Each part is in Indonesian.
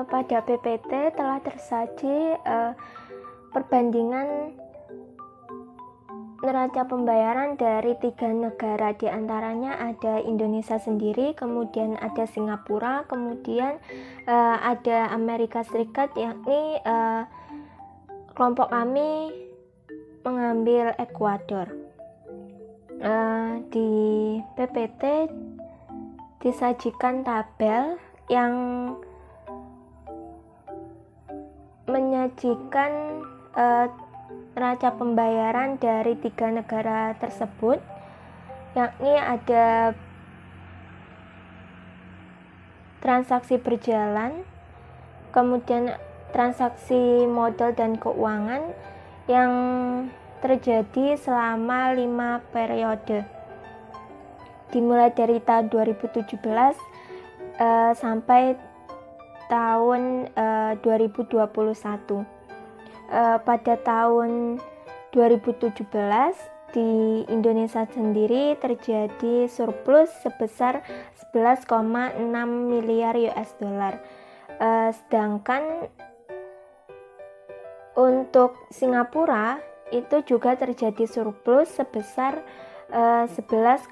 Pada PPT telah tersaji perbandingan neraca pembayaran dari 3 negara, diantaranya ada Indonesia sendiri, kemudian ada Singapura, kemudian ada Amerika Serikat, yakni kelompok kami mengambil Ekuador. Di PPT disajikan tabel yang menyajikan neraca pembayaran dari 3 negara tersebut, yakni ada transaksi berjalan, kemudian transaksi modal dan keuangan yang terjadi selama 5 periode, dimulai dari tahun 2017 sampai tahun 2021. Pada tahun 2017 di Indonesia sendiri terjadi surplus sebesar 11,6 miliar US dollar. Sedangkan untuk Singapura itu juga terjadi surplus sebesar 11,6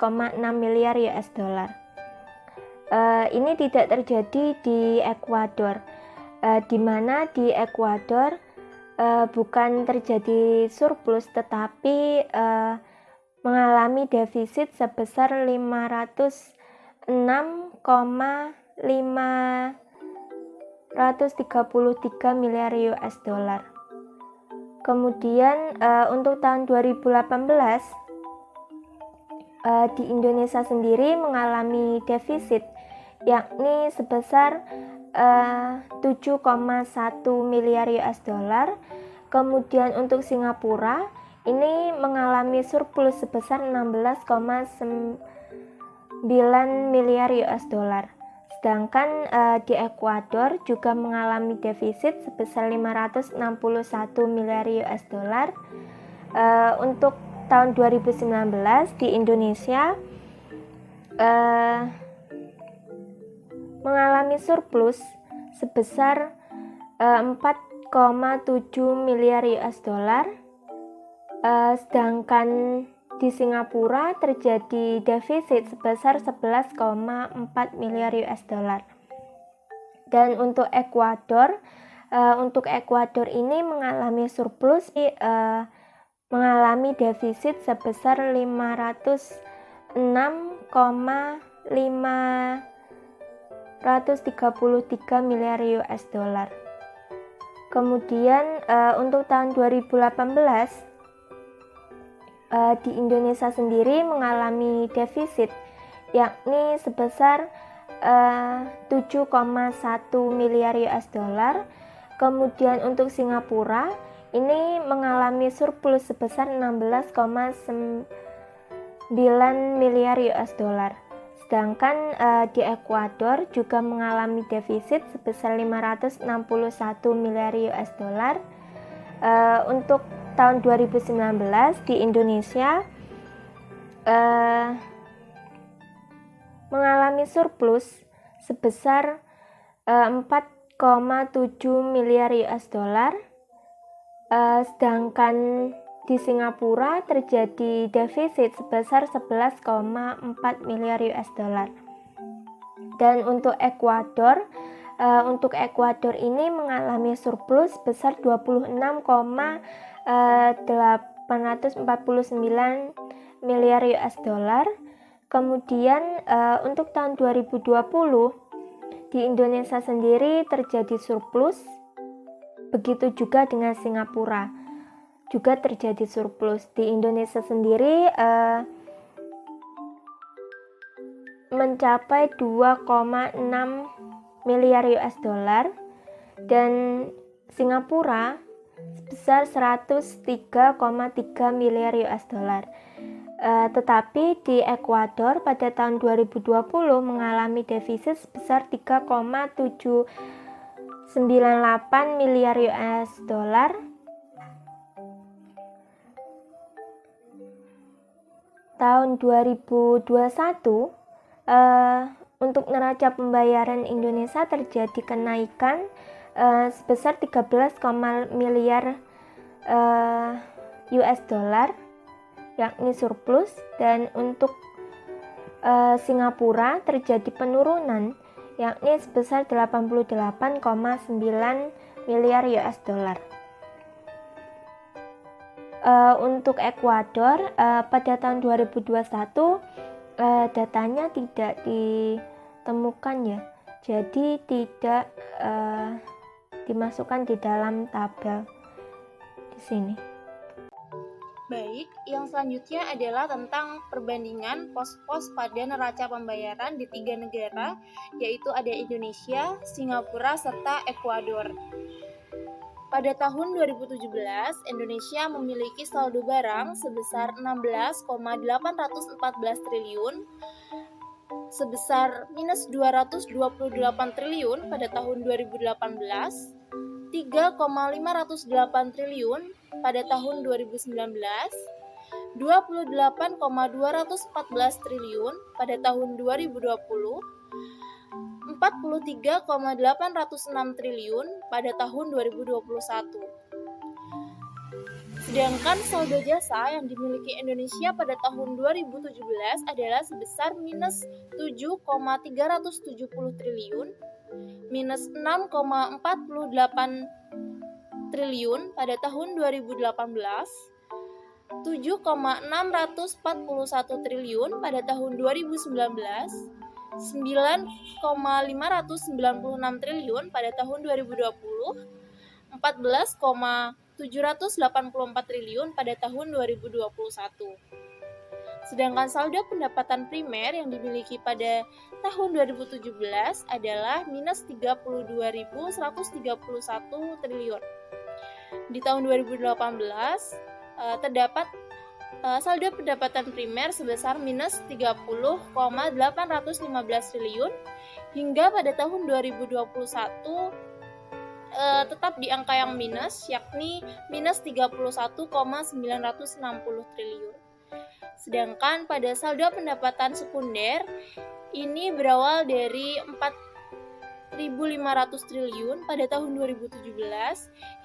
miliar US dollar. Ini tidak terjadi di Ekuador, di mana di Ekuador bukan terjadi surplus tetapi mengalami defisit sebesar 506,533 miliar US dollar. Kemudian untuk tahun 2018 di Indonesia sendiri mengalami defisit, yakni sebesar 7,1 miliar US dollar. Kemudian untuk Singapura ini mengalami surplus sebesar 16,9 miliar US dollar. Sedangkan di Ekuador juga mengalami defisit sebesar 561 miliar US dollar. Untuk tahun 2019 di Indonesia mengalami surplus sebesar 4,7 miliar US dollar. Sedangkan di Singapura terjadi defisit sebesar 11,4 miliar US dollar. Dan untuk Ekuador ini mengalami surplus, mengalami defisit sebesar 506,533 miliar US dollar. Kemudian untuk tahun 2018 di Indonesia sendiri mengalami defisit, yakni sebesar 7,1 miliar US dollar. Kemudian untuk Singapura ini mengalami surplus sebesar 16,9 miliar US dollar. Sedangkan di Ekuador juga mengalami defisit sebesar 561 miliar US dollar. Untuk tahun 2019 di Indonesia mengalami surplus sebesar 4,7 miliar US dollar. Sedangkan di Singapura terjadi defisit sebesar 11,4 miliar US dollar. Dan untuk Ekuador ini mengalami surplus sebesar 26,849 miliar US dollar. Kemudian untuk tahun 2020 di Indonesia sendiri terjadi surplus, begitu juga dengan Singapura juga terjadi surplus. Di Indonesia sendiri mencapai 2,6 miliar US dollar dan Singapura sebesar 103,3 miliar US dollar. Tetapi di Ekuador pada tahun 2020 mengalami defisit sebesar 3,798 miliar US dollar. Tahun 2021 untuk neraca pembayaran Indonesia terjadi kenaikan sebesar 13, miliar US dollar, yakni surplus, dan untuk Singapura terjadi penurunan, yakni sebesar 88,9 miliar US dollar. Untuk Ekuador pada tahun 2021 datanya tidak ditemukan ya, jadi tidak dimasukkan di dalam tabel di sini. Baik, yang selanjutnya adalah tentang perbandingan pos-pos pada neraca pembayaran di 3 negara, yaitu ada Indonesia, Singapura, serta Ekuador. Pada tahun 2017, Indonesia memiliki saldo barang sebesar 16,814 triliun, sebesar minus 228 triliun pada tahun 2018, 3,508 triliun pada tahun 2019, 28,214 triliun pada tahun 2020, 43,806 triliun pada tahun 2021. Sedangkan saldo jasa yang dimiliki Indonesia pada tahun 2017 adalah sebesar minus 7,370 triliun, minus 6,48 triliun pada tahun 2018, 7,641 triliun pada tahun 2019, 9,596 triliun pada tahun 2020, 14,784 triliun pada tahun 2021. Sedangkan saldo pendapatan primer yang dimiliki pada tahun 2017 adalah minus 32.131 triliun. Di tahun 2018 terdapat saldo pendapatan primer sebesar minus 30,815 triliun, hingga pada tahun 2021 tetap di angka yang minus, yakni minus 31,960 triliun. Sedangkan pada saldo pendapatan sekunder ini berawal dari 4.500 triliun pada tahun 2017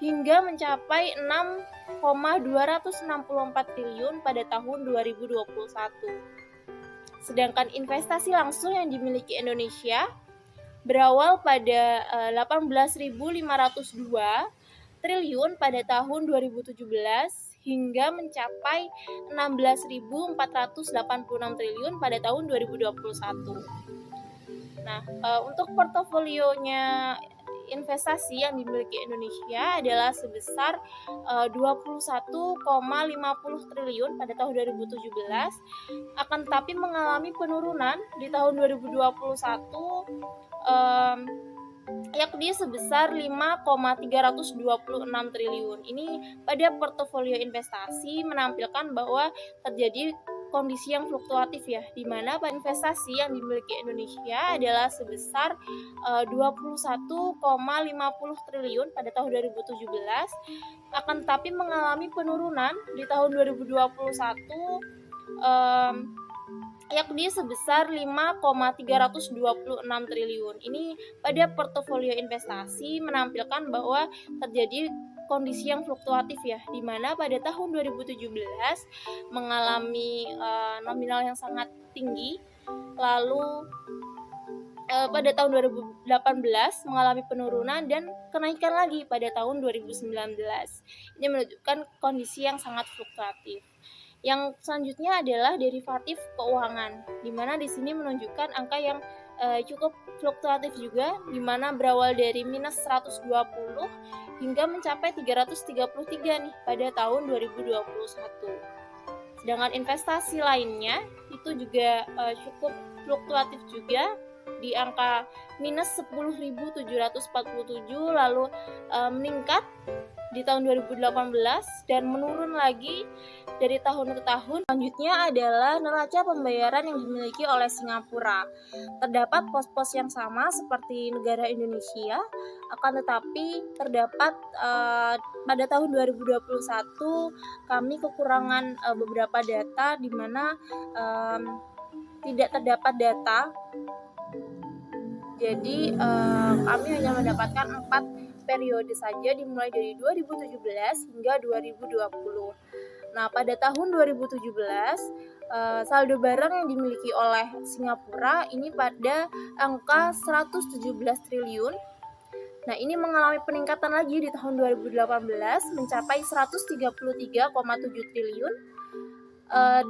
hingga mencapai 6,264 triliun pada tahun 2021. Sedangkan investasi langsung yang dimiliki Indonesia berawal pada 18.502 triliun pada tahun 2017 hingga mencapai 16.486 triliun pada tahun 2021. Nah, untuk portofolionya investasi yang dimiliki Indonesia adalah sebesar 21,50 triliun pada tahun 2017, akan tetapi mengalami penurunan di tahun 2021 yakni sebesar 5,326 triliun. Ini pada portofolio investasi menampilkan bahwa terjadi kondisi yang fluktuatif ya, di mana investasi yang dimiliki Indonesia adalah sebesar 21,50 triliun pada tahun 2017, akan tetapi mengalami penurunan di tahun 2021 yakni sebesar 5,326 triliun. Ini pada portofolio investasi menampilkan bahwa terjadi kondisi yang fluktuatif ya, di mana pada tahun 2017 mengalami nominal yang sangat tinggi, lalu pada tahun 2018 mengalami penurunan dan kenaikan lagi pada tahun 2019. Ini menunjukkan kondisi yang sangat fluktuatif. Yang selanjutnya adalah derivatif keuangan, di mana di sini menunjukkan angka yang cukup fluktuatif juga, di mana berawal dari minus 120 hingga mencapai 333 nih pada tahun 2021. Sedangkan investasi lainnya itu juga cukup fluktuatif juga, di angka minus 10.747, lalu meningkat di tahun 2018 dan menurun lagi dari tahun ke tahun. Selanjutnya adalah neraca pembayaran yang dimiliki oleh Singapura. Terdapat pos-pos yang sama seperti negara Indonesia, akan tetapi terdapat pada tahun 2021 kami kekurangan beberapa data, di mana tidak terdapat data Jadi kami hanya mendapatkan 4 periode saja dimulai dari 2017 hingga 2020. Nah, pada tahun 2017 saldo barang yang dimiliki oleh Singapura ini pada angka 117 triliun. Nah, ini mengalami peningkatan lagi di tahun 2018 mencapai 133,7 triliun.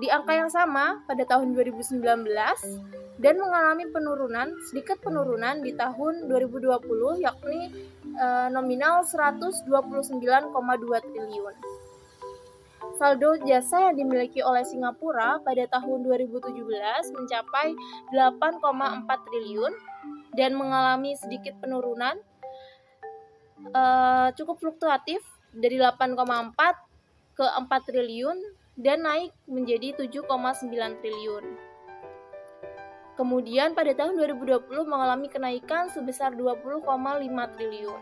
Di angka yang sama pada tahun 2019 dan mengalami sedikit penurunan di tahun 2020 yakni nominal 129,2 triliun. Saldo jasa yang dimiliki oleh Singapura pada tahun 2017 mencapai 8,4 triliun dan mengalami sedikit penurunan cukup fluktuatif dari 8,4 ke 4 triliun dan naik menjadi 7,9 triliun. Kemudian pada tahun 2020 mengalami kenaikan sebesar 20,5 triliun.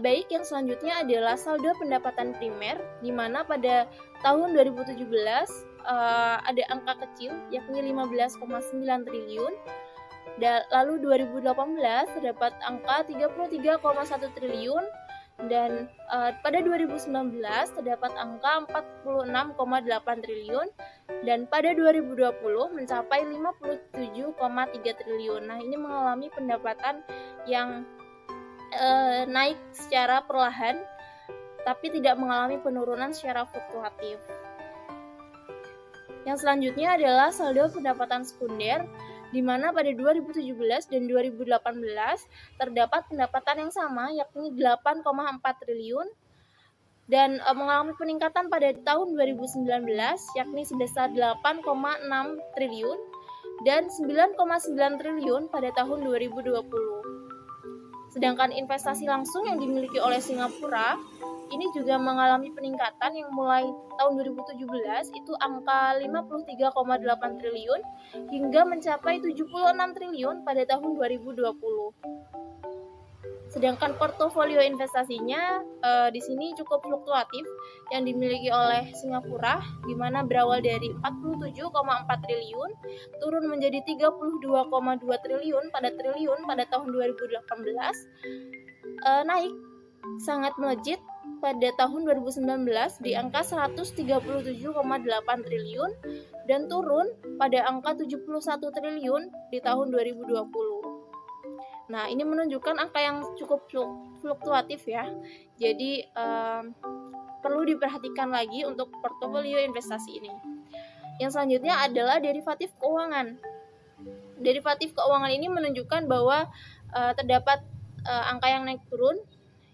Baik, yang selanjutnya adalah saldo pendapatan primer, di mana pada tahun 2017 ada angka kecil yakni 15,9 triliun. Lalu 2018 terdapat angka 33,1 triliun dan pada 2019 terdapat angka 46,8 triliun dan pada 2020 mencapai 57,3 triliun. Nah, ini mengalami pendapatan yang naik secara perlahan tapi tidak mengalami penurunan secara fluktuatif. Yang selanjutnya adalah saldo pendapatan sekunder, di mana pada 2017 dan 2018 terdapat pendapatan yang sama yakni 8,4 triliun dan mengalami peningkatan pada tahun 2019 yakni sebesar 8,6 triliun dan 9,9 triliun pada tahun 2020. Sedangkan investasi langsung yang dimiliki oleh Singapura ini juga mengalami peningkatan yang mulai tahun 2017 itu angka 53,8 triliun hingga mencapai 76 triliun pada tahun 2020. Sedangkan portofolio investasinya di sini cukup fluktuatif yang dimiliki oleh Singapura, di mana berawal dari 47,4 triliun turun menjadi 32,2 triliun pada tahun 2018, naik sangat melejit pada tahun 2019 di angka 137,8 triliun dan turun pada angka 71 triliun di tahun 2020. Nah, ini menunjukkan angka yang cukup fluktuatif ya. Jadi perlu diperhatikan lagi untuk portofolio investasi ini. Yang selanjutnya adalah derivatif keuangan. Derivatif keuangan ini menunjukkan bahwa terdapat angka yang naik turun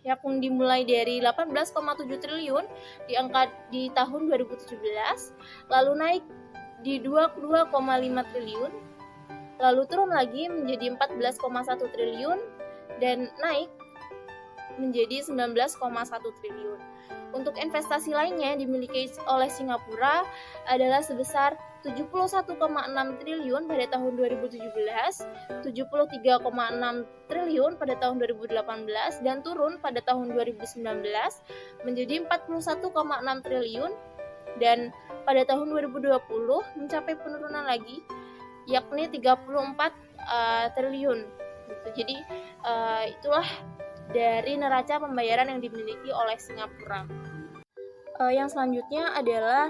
yakni dimulai dari 18,7 triliun di tahun 2017, lalu naik di 22,5 triliun, lalu turun lagi menjadi 14,1 triliun dan naik menjadi 19,1 triliun. Untuk investasi lainnya yang dimiliki oleh Singapura adalah sebesar 71,6 triliun pada tahun 2017, 73,6 triliun pada tahun 2018 dan turun pada tahun 2019 menjadi 41,6 triliun dan pada tahun 2020 mencapai penurunan lagi yakni 34 triliun gitu. Jadi itulah dari neraca pembayaran yang dimiliki oleh Singapura. Yang selanjutnya adalah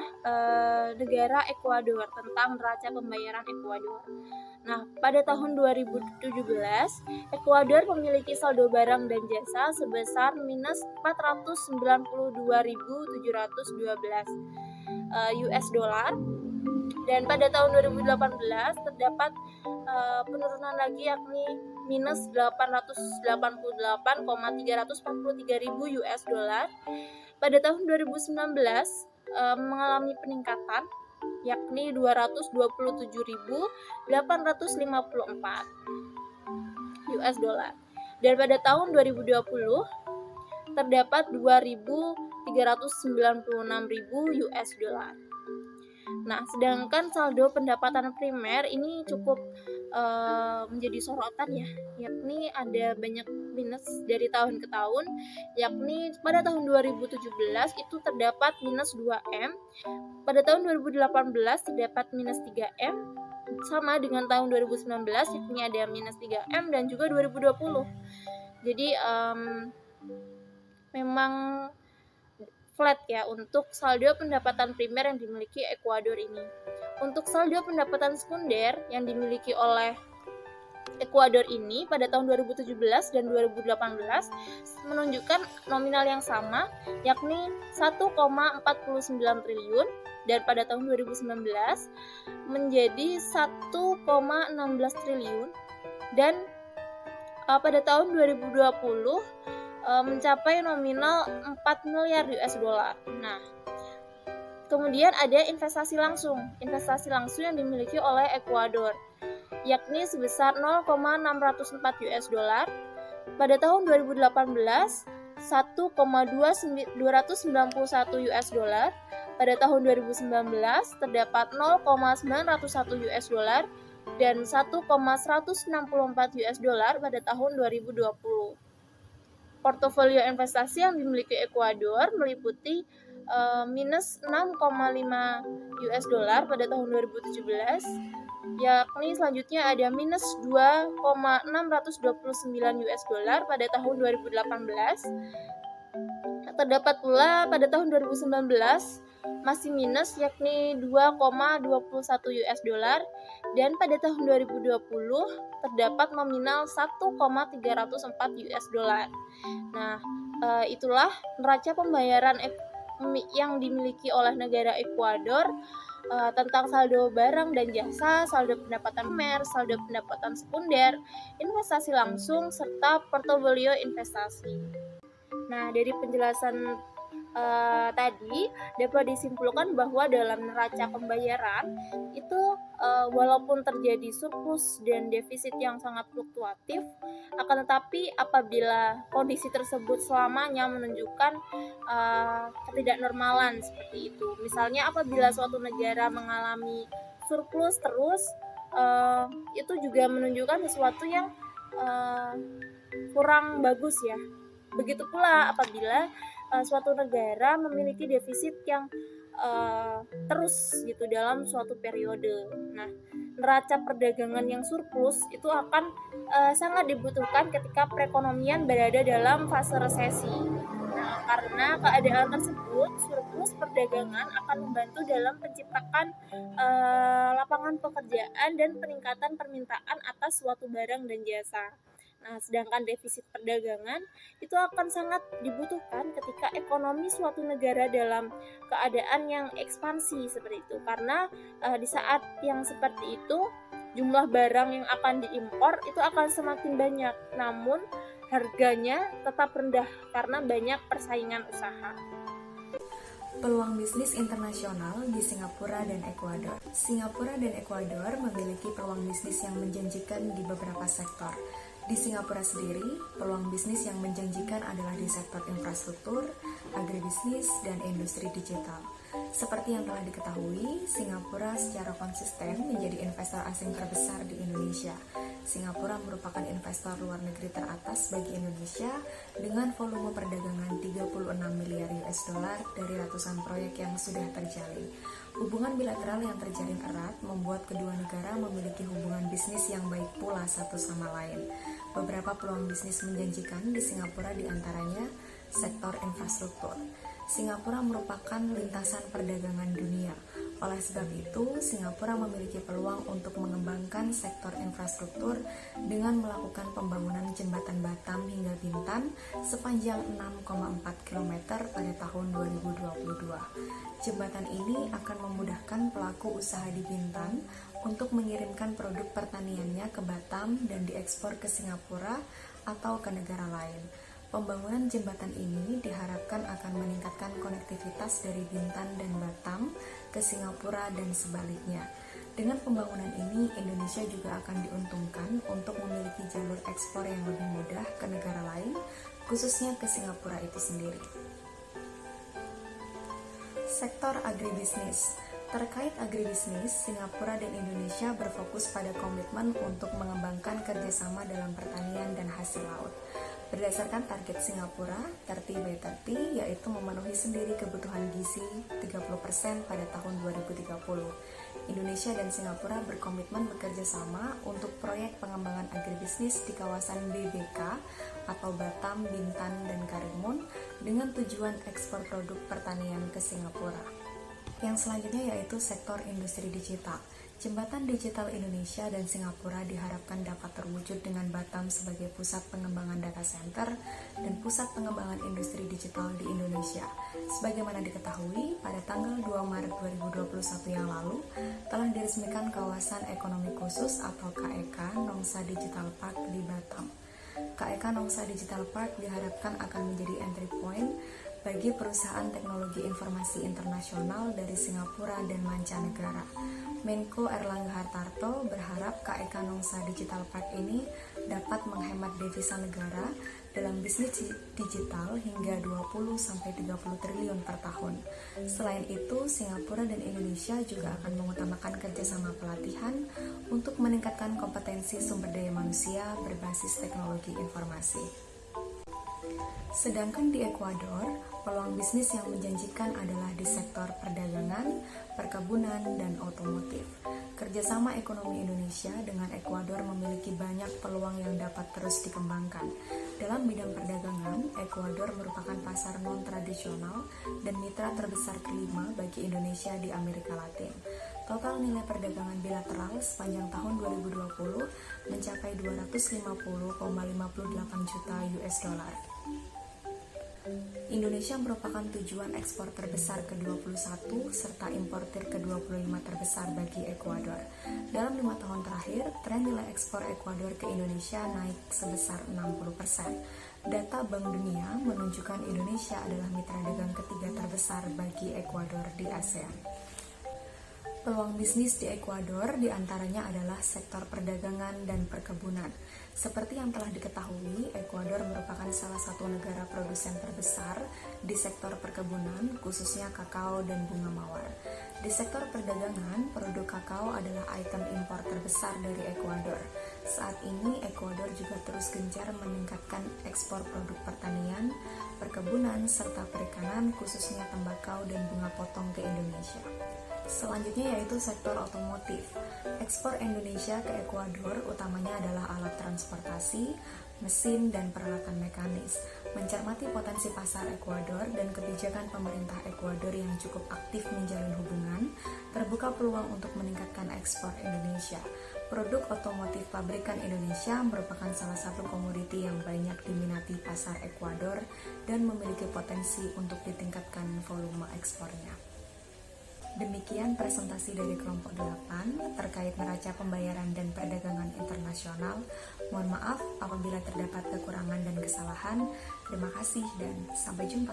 negara Ekuador, tentang neraca pembayaran Ekuador. Nah, pada tahun 2017, Ekuador memiliki saldo barang dan jasa sebesar minus 492.712 US dollar. Dan pada tahun 2018 terdapat penurunan lagi yakni minus 888,343.000 US dollar. Pada tahun 2019 mengalami peningkatan yakni 227.854 US dollar. Dan pada tahun 2020 terdapat 2.396.000 US dollar. Nah, sedangkan saldo pendapatan primer ini cukup menjadi sorotan ya, yakni ada banyak minus dari tahun ke tahun, yakni pada tahun 2017 itu terdapat minus 2M, pada tahun 2018 terdapat minus 3M, sama dengan tahun 2019, yakni ada minus 3M dan juga 2020. Jadi memang flat ya untuk saldo pendapatan primer yang dimiliki Ekuador ini. Untuk saldo pendapatan sekunder yang dimiliki oleh Ekuador ini pada tahun 2017 dan 2018 menunjukkan nominal yang sama, yakni 1,49 triliun, dan pada tahun 2019 menjadi 1,16 triliun, dan pada tahun 2020 mencapai nominal 4 miliar US dollar. Nah, kemudian ada investasi langsung yang dimiliki oleh Ekuador, yakni sebesar 0,604 US dollar. Pada tahun 2018, 1,291 US dollar. Pada tahun 2019 terdapat 0,901 US dollar dan 1,164 US dollar pada tahun 2020. Portofolio investasi yang dimiliki Ekuador meliputi minus 6,5 US dollar pada tahun 2017, yakni selanjutnya ada minus 2,629 US dollar pada tahun 2018. Terdapat pula pada tahun 2019 masih minus, yakni 2,21 US dollar, dan pada tahun 2020 terdapat nominal 1,304 US dollar. Nah, itulah neraca pembayaran yang dimiliki oleh negara Ekuador tentang saldo barang dan jasa, saldo pendapatan primer, saldo pendapatan sekunder, investasi langsung, serta portofolio investasi. Nah, dari penjelasan tadi dapat disimpulkan bahwa dalam neraca pembayaran itu walaupun terjadi surplus dan defisit yang sangat fluktuatif, akan tetapi apabila kondisi tersebut selamanya menunjukkan ketidaknormalan seperti itu. Misalnya apabila suatu negara mengalami surplus terus, itu juga menunjukkan sesuatu yang kurang bagus ya. Begitu pula apabila suatu negara memiliki defisit yang terus gitu dalam suatu periode. Nah, neraca perdagangan yang surplus itu akan sangat dibutuhkan ketika perekonomian berada dalam fase resesi. Nah, karena keadaan tersebut, surplus perdagangan akan membantu dalam penciptakan lapangan pekerjaan dan peningkatan permintaan atas suatu barang dan jasa. Nah, sedangkan defisit perdagangan itu akan sangat dibutuhkan ketika ekonomi suatu negara dalam keadaan yang ekspansi seperti itu. Karena di saat yang seperti itu, jumlah barang yang akan diimpor itu akan semakin banyak, namun harganya tetap rendah karena banyak persaingan usaha. Peluang bisnis internasional di Singapura dan Ekuador. Singapura dan Ekuador memiliki peluang bisnis yang menjanjikan di beberapa sektor. Di Singapura sendiri, peluang bisnis yang menjanjikan adalah di sektor infrastruktur, agribisnis, dan industri digital. Seperti yang telah diketahui, Singapura secara konsisten menjadi investor asing terbesar di Indonesia. Singapura merupakan investor luar negeri teratas bagi Indonesia dengan volume perdagangan 36 miliar US dollar dari ratusan proyek yang sudah terjalin. Hubungan bilateral yang terjalin erat membuat kedua negara memiliki hubungan bisnis yang baik pula satu sama lain. Beberapa peluang bisnis menjanjikan di Singapura diantaranya sektor infrastruktur. Singapura merupakan lintasan perdagangan dunia. Oleh sebab itu, Singapura memiliki peluang untuk mengembangkan sektor infrastruktur dengan melakukan pembangunan jembatan Batam hingga Bintan sepanjang 6,4 km pada tahun 2022. Jembatan ini akan memudahkan pelaku usaha di Bintan untuk mengirimkan produk pertaniannya ke Batam dan diekspor ke Singapura atau ke negara lain. Pembangunan jembatan ini diharapkan akan meningkatkan konektivitas dari Bintan dan Batam ke Singapura dan sebaliknya. Dengan pembangunan ini, Indonesia juga akan diuntungkan untuk memiliki jalur ekspor yang lebih mudah ke negara lain, khususnya ke Singapura itu sendiri. Sektor agribisnis. Terkait agribisnis, Singapura dan Indonesia berfokus pada komitmen untuk mengembangkan kerjasama dalam pertanian dan hasil laut. Berdasarkan target Singapura 30 by 30, yaitu memenuhi sendiri kebutuhan gizi 30% pada tahun 2030. Indonesia dan Singapura berkomitmen bekerja sama untuk proyek pengembangan agribisnis di kawasan BBK atau Batam, Bintan, dan Karimun dengan tujuan ekspor produk pertanian ke Singapura. Yang selanjutnya yaitu sektor industri digital. Jembatan Digital Indonesia dan Singapura diharapkan dapat terwujud dengan Batam sebagai pusat pengembangan data center dan pusat pengembangan industri digital di Indonesia. Sebagaimana diketahui, pada tanggal 2 Maret 2021 yang lalu, telah diresmikan kawasan ekonomi khusus atau KEK Nongsa Digital Park di Batam. KEK Nongsa Digital Park diharapkan akan menjadi entry point bagi perusahaan teknologi informasi internasional dari Singapura dan mancanegara. Menko Erlangga Hartarto berharap KEK Nongsa Digital Park ini dapat menghemat devisa negara dalam bisnis digital hingga 20-30 triliun per tahun. Selain itu, Singapura dan Indonesia juga akan mengutamakan kerjasama pelatihan untuk meningkatkan kompetensi sumber daya manusia berbasis teknologi informasi. Sedangkan di Ekuador, peluang bisnis yang menjanjikan adalah di sektor perdagangan, perkebunan, dan otomotif. Kerjasama ekonomi Indonesia dengan Ekuador memiliki banyak peluang yang dapat terus dikembangkan. Dalam bidang perdagangan, Ekuador merupakan pasar non-tradisional dan mitra terbesar kelima bagi Indonesia di Amerika Latin. Total nilai perdagangan bilateral sepanjang tahun 2020 mencapai 250,58 juta US dollar. Indonesia merupakan tujuan ekspor terbesar ke-21 serta importir ke-25 terbesar bagi Ekuador. Dalam 5 tahun terakhir, tren nilai ekspor Ekuador ke Indonesia naik sebesar 60%. Data Bank Dunia menunjukkan Indonesia adalah mitra dagang ketiga terbesar bagi Ekuador di ASEAN. Peluang bisnis di Ekuador diantaranya adalah sektor perdagangan dan perkebunan. Seperti yang telah diketahui, Ekuador merupakan salah satu negara produsen terbesar di sektor perkebunan, khususnya kakao dan bunga mawar. Di sektor perdagangan, produk kakao adalah item impor terbesar dari Ekuador. Saat ini, Ekuador juga terus gencar meningkatkan ekspor produk pertanian, perkebunan, serta perikanan, khususnya tembakau dan bunga potong ke Indonesia. Selanjutnya yaitu sektor otomotif. Ekspor Indonesia ke Ekuador utamanya adalah alat transportasi, mesin, dan peralatan mekanis. Mencermati potensi pasar Ekuador dan kebijakan pemerintah Ekuador yang cukup aktif menjalin hubungan, terbuka peluang untuk meningkatkan ekspor Indonesia. Produk otomotif pabrikan Indonesia merupakan salah satu komoditi yang banyak diminati pasar Ekuador dan memiliki potensi untuk ditingkatkan volume ekspornya. Demikian presentasi dari kelompok 8 terkait neraca pembayaran dan perdagangan internasional. Mohon maaf apabila terdapat kekurangan dan kesalahan. Terima kasih dan sampai jumpa.